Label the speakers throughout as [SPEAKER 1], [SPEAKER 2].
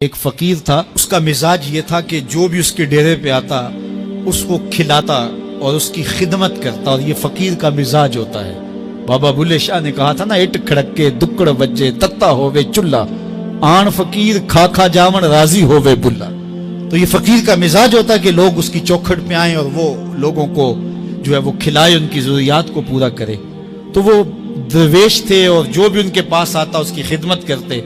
[SPEAKER 1] ایک فقیر تھا، اس کا مزاج یہ تھا کہ جو بھی اس کے ڈیرے پہ آتا اس کو کھلاتا اور اس کی خدمت کرتا، اور یہ فقیر کا مزاج ہوتا ہے۔ بابا بلے شاہ نے کہا تھا نا، اٹ کھڑک کے دکڑ وجے تتا ہووے چلا، آن فقیر کھا کھا جاون راضی ہووے بلا۔ تو یہ فقیر کا مزاج ہوتا ہے کہ لوگ اس کی چوکھٹ میں آئیں اور وہ لوگوں کو جو ہے وہ کھلائے، ان کی ضروریات کو پورا کرے۔ تو وہ درویش تھے اور جو بھی ان کے پاس آتا اس کی خدمت کرتے۔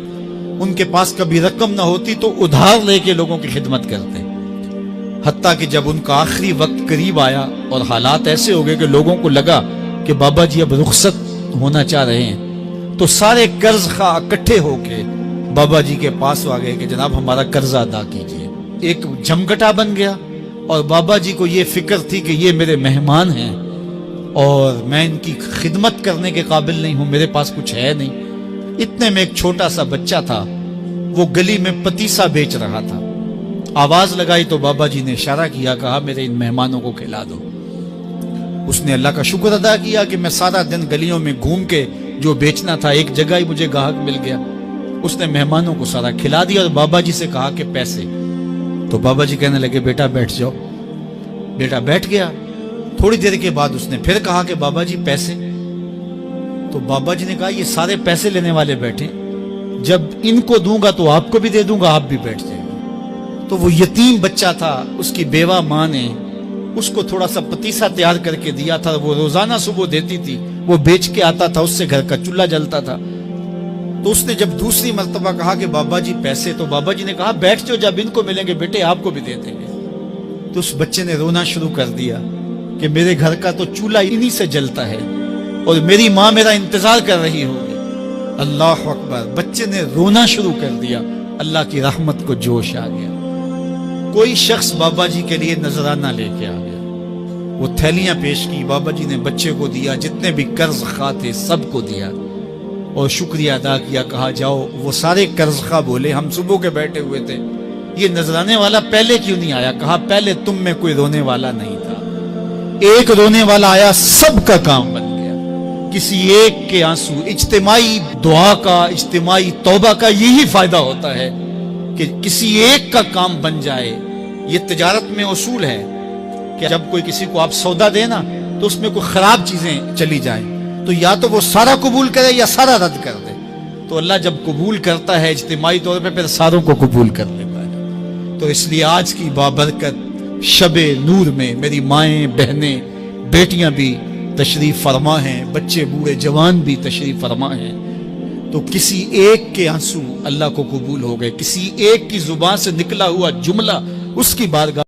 [SPEAKER 1] ان کے پاس کبھی رقم نہ ہوتی تو ادھار لے کے لوگوں کی خدمت کرتے، حتیٰ کہ جب ان کا آخری وقت قریب آیا اور حالات ایسے ہو گئے کہ لوگوں کو لگا کہ بابا جی اب رخصت ہونا چاہ رہے ہیں، تو سارے قرض خواہ اکٹھے ہو کے بابا جی کے پاس آ گئے کہ جناب ہمارا قرضہ ادا کیجیے۔ ایک جمگٹا بن گیا، اور بابا جی کو یہ فکر تھی کہ یہ میرے مہمان ہیں اور میں ان کی خدمت کرنے کے قابل نہیں ہوں، میرے پاس کچھ ہے نہیں۔ اتنے میں ایک چھوٹا سا بچہ تھا، وہ گلی میں پتیسا بیچ رہا تھا۔ آواز لگائی تو بابا جی نے اشارہ کیا، کہا میرے ان مہمانوں کو کھلا دو۔ اس نے اللہ کا شکر ادا کیا کہ میں سارا دن گلیوں میں گھوم کے جو بیچنا تھا ایک جگہ ہی مجھے گاہک مل گیا۔ اس نے مہمانوں کو سارا کھلا دیا اور بابا جی سے کہا کہ پیسے۔ تو بابا جی کہنے لگے بیٹا بیٹھ جاؤ۔ بیٹا بیٹھ گیا۔ تھوڑی دیر کے بعد اس نے پھر کہا کہ بابا جی پیسے۔ تو بابا جی نے کہا یہ سارے پیسے لینے والے بیٹھے، جب ان کو دوں گا تو آپ کو بھی دے دوں گا، آپ بھی بیٹھ جائیں گے۔ تو وہ یتیم بچہ تھا، اس کی بیوہ ماں نے اس کو تھوڑا سا پتیسا تیار کر کے دیا تھا، وہ روزانہ صبح دیتی تھی، وہ بیچ کے آتا تھا، اس سے گھر کا چولہا جلتا تھا۔ تو اس نے جب دوسری مرتبہ کہا کہ بابا جی پیسے، تو بابا جی نے کہا بیٹھ جاؤ، جب ان کو ملیں گے بیٹے آپ کو بھی دے دیں گے۔ تو اس بچے نے رونا شروع کر دیا کہ میرے گھر کا تو چولہا انہی سے جلتا ہے اور میری ماں میرا انتظار کر رہی ہوگی۔ اللہ اکبر، بچے نے رونا شروع کر دیا۔ اللہ کی رحمت کو جوش آ گیا۔ کوئی شخص بابا جی کے لیے نذرانہ لے کے آ گیا، وہ تھیلیاں پیش کی، بابا جی نے بچے کو دیا، جتنے بھی قرض خواہ تھے سب کو دیا اور شکریہ ادا کیا۔ کہا جاؤ۔ وہ سارے قرض خواہ بولے ہم صبح کے بیٹھے ہوئے تھے، یہ نذرانے والا پہلے کیوں نہیں آیا؟ کہا پہلے تم میں کوئی رونے والا نہیں تھا، ایک رونے والا آیا، سب کا کام بن گیا۔ کسی ایک کے آنسو، اجتماعی دعا کا، اجتماعی توبہ کا یہی فائدہ ہوتا ہے کہ کسی ایک کا کام بن جائے۔ یہ تجارت میں اصول ہے کہ جب کوئی کسی کو آپ سودا دے نا تو اس میں کوئی خراب چیزیں چلی جائیں تو یا تو وہ سارا قبول کرے یا سارا رد کر دے۔ تو اللہ جب قبول کرتا ہے اجتماعی طور پہ، پھر ساروں کو قبول کر لیتا ہے۔ تو اس لیے آج کی بابرکت شب نور میں میری مائیں، بہنیں، بیٹیاں بھی تشریف فرما ہیں، بچے بوڑھے جوان بھی تشریف فرما ہیں۔ تو کسی ایک کے آنسو اللہ کو قبول ہو گئے، کسی ایک کی زبان سے نکلا ہوا جملہ اس کی بارگاہ